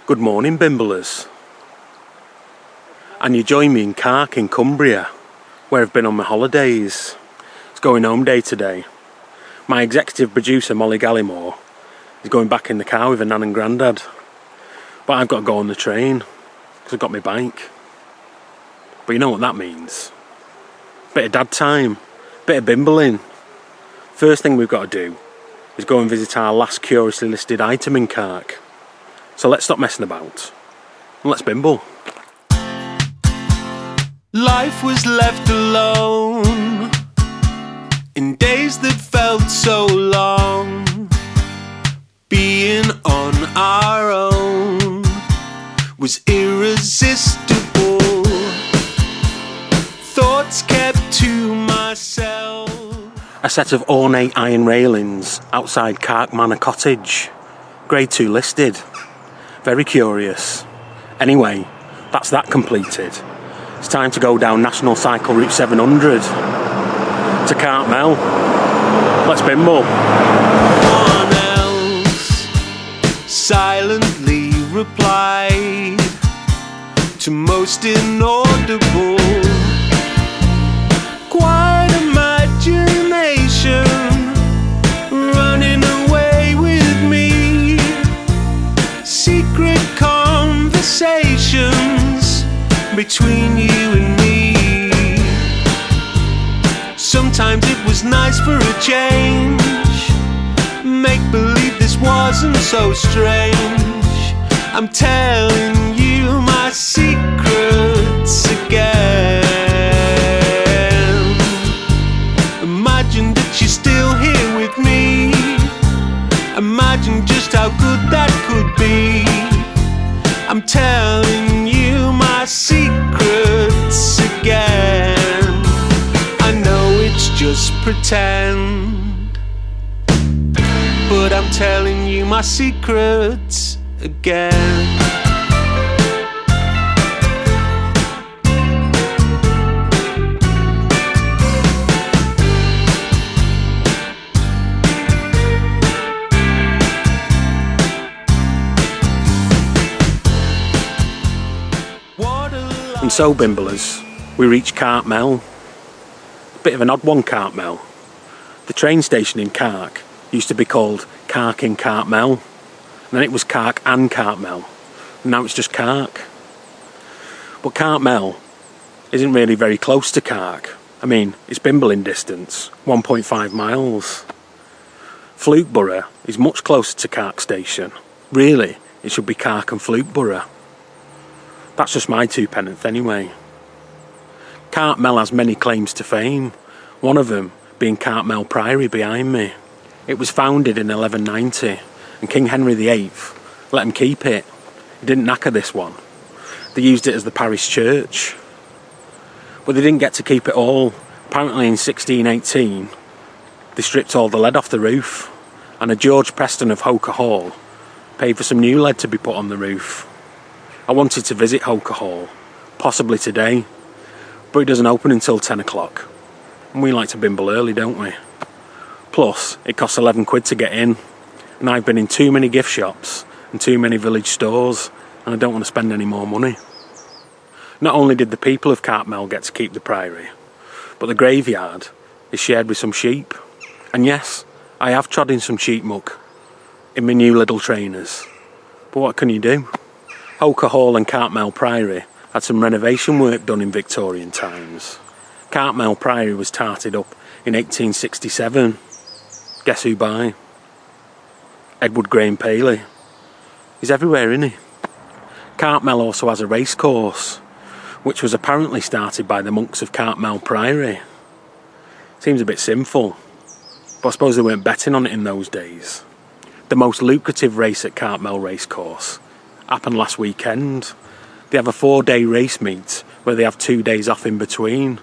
Good morning, Bimblers. And you join me in Cark in Cumbria, where I've been on my holidays. It's going home day today. My executive producer, Molly Gallimore, is going back in the car with her nan and grandad. But I've got to go on the train, because I've got my bike. But you know what that means. Bit of dad time, bit of bimbling. First thing we've got to do is go and visit our last curiously listed item in Cark. So let's stop messing about and let's bimble. Life was left alone in days that felt so long. Being on our own was irresistible. Thoughts kept to myself. A set of ornate iron railings outside Cark Manor Cottage. Grade 2 listed. Very curious. Anyway, that's that completed. It's time to go down National Cycle Route 700 to Cartmel. Let's bimble. One else silently replied to most inaudible. Quite imagination running away with me. Secret conversations between you and me. Sometimes it was nice for a change. Make believe this wasn't so strange. I'm telling you my secrets again. Imagine that you're still here with me. Imagine just how good that could be. I'm telling you my secrets again. I know it's just pretend, but I'm telling you my secrets again. And so, Bimblers, we reach Cartmel. Bit of an odd one, Cartmel. The train station in Cark used to be called Cark in Cartmel. And then it was Cark and Cartmel. And now it's just Cark. But Cartmel isn't really very close to Cark. I mean, it's bimble in distance, 1.5 miles. Flukeborough is much closer to Cark station. Really, it should be Cark and Flukeborough. That's just my two penneth anyway. Cartmel has many claims to fame, one of them being Cartmel Priory behind me. It was founded in 1190 and King Henry VIII let him keep it. He didn't knacker this one. They used it as the parish church. But they didn't get to keep it all. Apparently in 1618 they stripped all the lead off the roof and a George Preston of Hoker Hall paid for some new lead to be put on the roof. I wanted to visit Hoker Hall, possibly today, but it doesn't open until 10 o'clock. And we like to bimble early, don't we? Plus, it costs 11 quid to get in, and I've been in too many gift shops and too many village stores, and I don't want to spend any more money. Not only did the people of Cartmel get to keep the priory, but the graveyard is shared with some sheep. And yes, I have trod in some sheep muck in my new little trainers. But what can you do? Hoker Hall and Cartmel Priory had some renovation work done in Victorian times. Cartmel Priory was tarted up in 1867. Guess who by? Edward Graham Paley. He's everywhere, isn't he? Cartmel also has a race course, which was apparently started by the monks of Cartmel Priory. Seems a bit sinful, but I suppose they weren't betting on it in those days. The most lucrative race at Cartmel Racecourse happened last weekend. They have a 4-day race meet where they have 2 days off in between,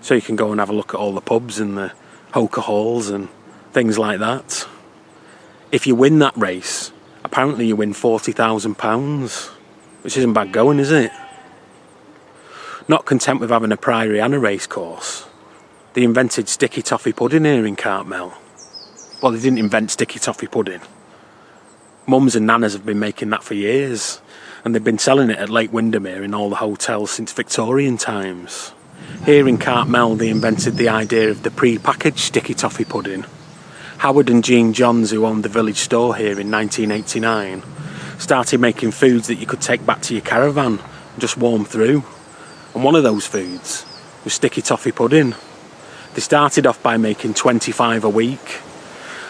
so you can go and have a look at all the pubs and the Hoker Halls and things like that. If you win that race, apparently you win £40,000, which isn't bad going, is it? Not content with having a priory and a race course, they invented sticky toffee pudding here in Cartmel. Well, they didn't invent sticky toffee pudding. Mums and nanas have been making that for years, and they've been selling it at Lake Windermere in all the hotels since Victorian times. Here in Cartmel they invented the idea of the pre-packaged sticky toffee pudding. Howard and Jean Johns, who owned the village store here in 1989, started making foods that you could take back to your caravan and just warm through. And one of those foods was sticky toffee pudding. They started off by making 25 a week.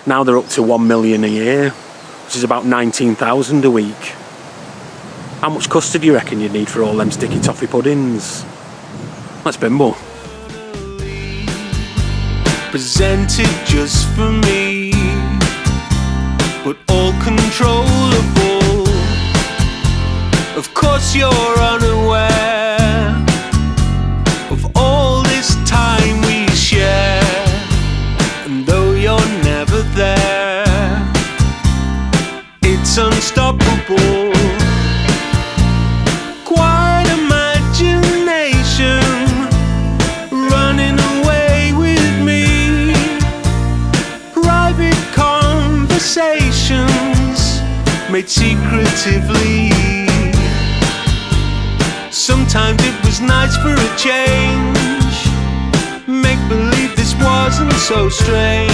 Now they're up to 1 million a year, which is about 19,000 a week. How much custard do you reckon you'd need for all them sticky toffee puddings? Let's bimble. Presented just for me, but all controllable. Of course you're unaware of all this time we share, and though you're never there, it's unstoppable. Quiet imagination running away with me. Private conversations made secretively. Sometimes it was nice for a change. Make believe this wasn't so strange.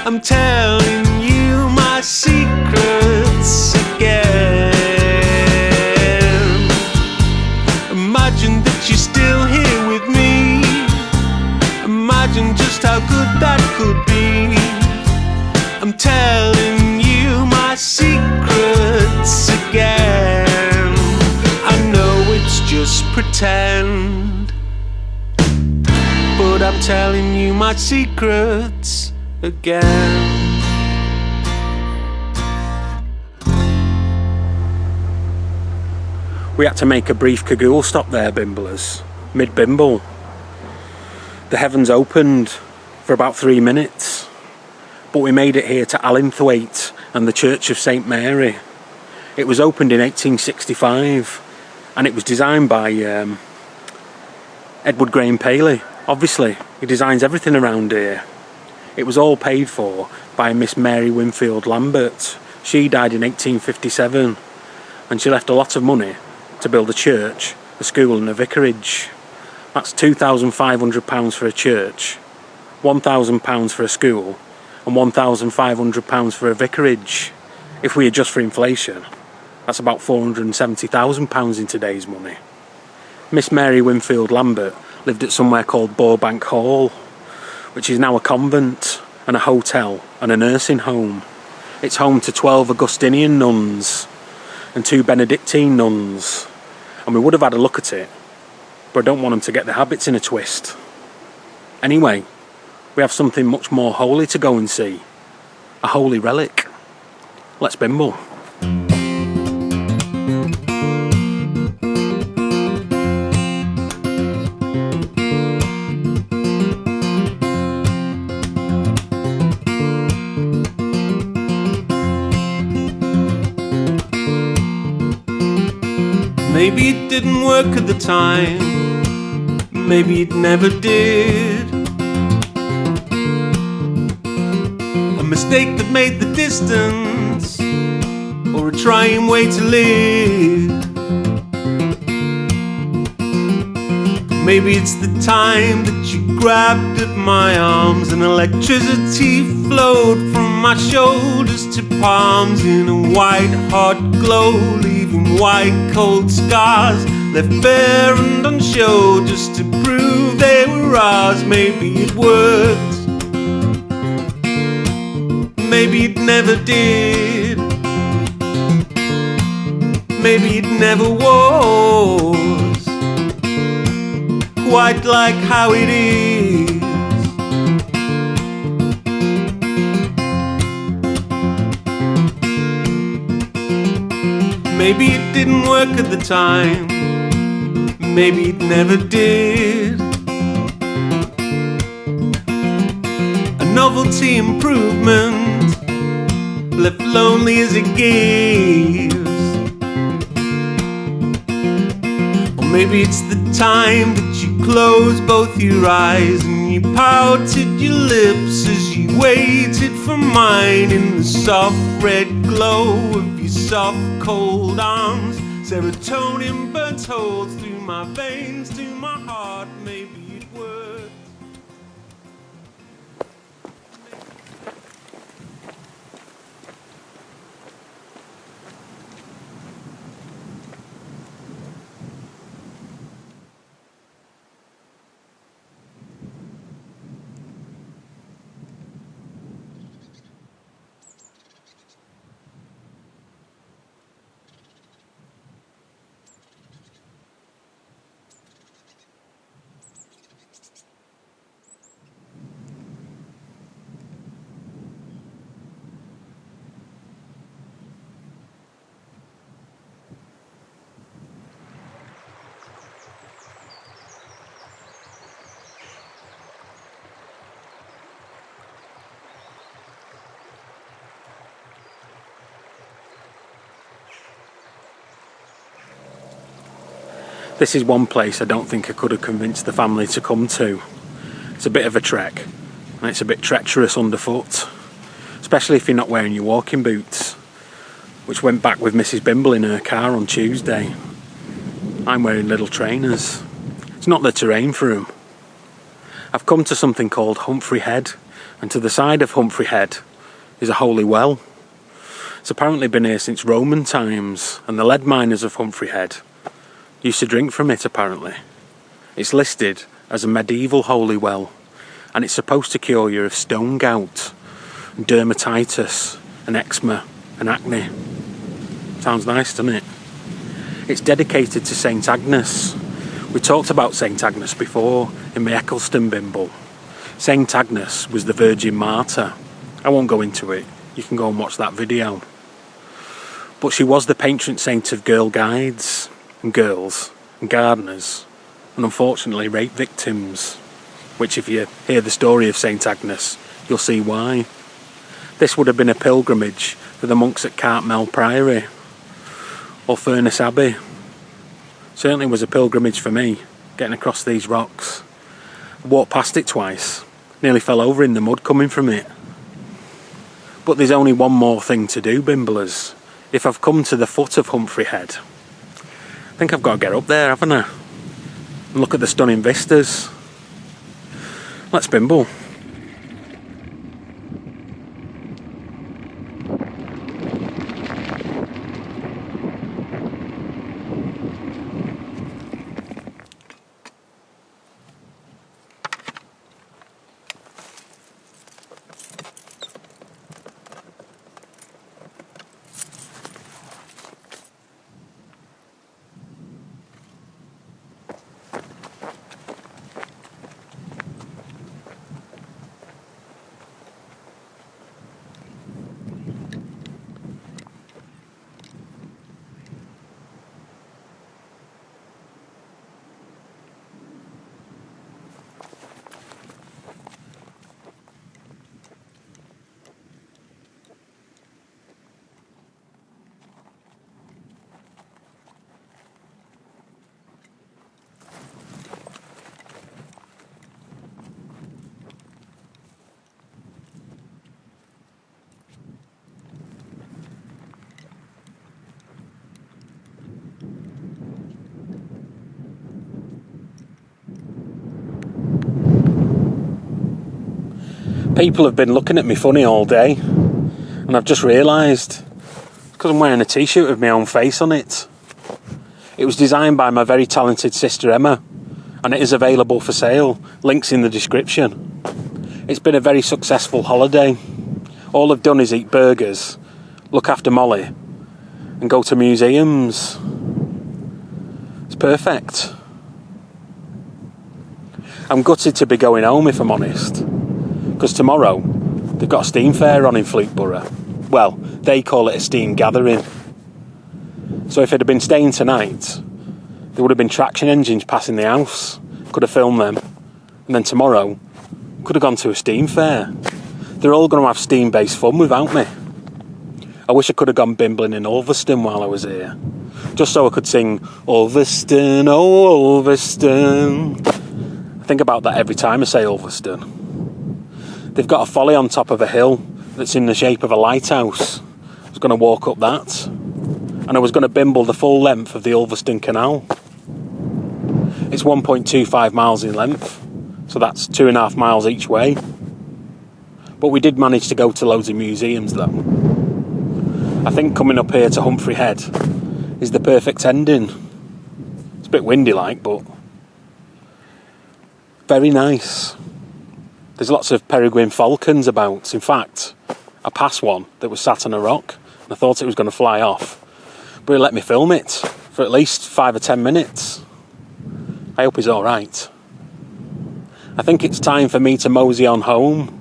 I'm telling you my secrets again. Imagine that you're still here with me. Imagine just how good that could be. I'm telling you my secrets again. I know it's just pretend, but I'm telling you my secrets again. We had to make a brief cagoule stop there, Bimblers, mid-Bimble. The heavens opened for about 3 minutes, but we made it here to Allinthwaite and the Church of St Mary. It was opened in 1865, and it was designed by Edward Graham Paley. Obviously, he designs everything around here. It was all paid for by Miss Mary Winfield Lambert. She died in 1857, and she left a lot of money to build a church, a school and a vicarage. That's £2,500 for a church, £1,000 for a school, and £1,500 for a vicarage. If we adjust for inflation, that's about £470,000 in today's money. Miss Mary Winfield Lambert lived at somewhere called Bourbank Hall, which is now a convent and a hotel and a nursing home. It's home to 12 Augustinian nuns and 2 Benedictine nuns, and we would have had a look at it, but I don't want them to get their habits in a twist. Anyway, we have something much more holy to go and see. A holy relic. Let's bimble. Maybe it didn't work at the time, maybe it never did. A mistake that made the distance, or a trying way to live. Maybe it's the time that you grabbed at my arms and electricity flowed from my shoulders to palms in a white hot glow, leaving white cold scars left bare and unshowed just to prove they were ours. Maybe it worked, maybe it never did, maybe it never was quite like how it is. Maybe it didn't work at the time, maybe it never did. A novelty improvement left lonely as it gives. Or maybe it's the time that you closed both your eyes and you pouted your lips as you waited for mine in the soft red glow of your soft cold arms. Serotonin burns holes through my veins, to my heart, maybe it worked. This is one place I don't think I could have convinced the family to come to. It's a bit of a trek, and it's a bit treacherous underfoot, especially if you're not wearing your walking boots, which went back with Mrs. Bimble in her car on Tuesday. I'm wearing little trainers. It's not the terrain for them. I've come to something called Humphrey Head, and to the side of Humphrey Head is a holy well. It's apparently been here since Roman times, and the lead miners of Humphrey Head used to drink from it, apparently. It's listed as a medieval holy well, and it's supposed to cure you of stone gout, and dermatitis, and eczema, and acne. Sounds nice, doesn't it? It's dedicated to St. Agnes. We talked about St. Agnes before in my Eccleston Bimble. St. Agnes was the Virgin Martyr. I won't go into it. You can go and watch that video. But she was the patron saint of girl guides, and girls, and gardeners, and unfortunately rape victims, which if you hear the story of St. Agnes, you'll see why. This would have been a pilgrimage for the monks at Cark Priory, or Furness Abbey. Certainly was a pilgrimage for me, getting across these rocks. I walked past it twice, nearly fell over in the mud coming from it. But there's only one more thing to do, Bimblers. If I've come to the foot of Humphrey Head, I think I've got to get up there, haven't I? And look at the stunning vistas. Let's Bimble. People have been looking at me funny all day, and I've just realised, because I'm wearing a t-shirt with my own face on it. It was designed by my very talented sister Emma, and it is available for sale. Links in the description. It's been a very successful holiday. All I've done is eat burgers, look after Molly, and go to museums. It's perfect. I'm gutted to be going home, if I'm honest, because tomorrow they've got a steam fair on in Fleetborough. Well, they call it a steam gathering. So if it had been staying tonight, there would have been traction engines passing the house. Could have filmed them. And then tomorrow, could have gone to a steam fair. They're all going to have steam-based fun without me. I wish I could have gone bimbling in Ulverston while I was here, just so I could sing Ulverston, oh Ulverston. I think about that every time I say Ulverston. They've got a folly on top of a hill that's in the shape of a lighthouse. I was going to walk up that, and I was going to bimble the full length of the Ulverston Canal. It's 1.25 miles in length, so that's 2.5 miles each way. But we did manage to go to loads of museums though. I think coming up here to Humphrey Head is the perfect ending. It's a bit windy like, but very nice. There's lots of peregrine falcons about. In fact, I passed one that was sat on a rock and I thought it was going to fly off. But it let me film it for at least 5 or 10 minutes. I hope he's alright. I think it's time for me to mosey on home.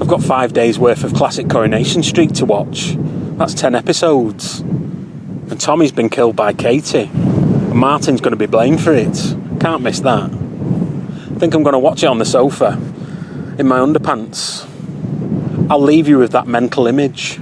I've got 5 days worth of classic Coronation Street to watch. That's 10 episodes. And Tommy's been killed by Katie. And Martin's going to be blamed for it. Can't miss that. I think I'm going to watch it on the sofa, in my underpants. I'll leave you with that mental image.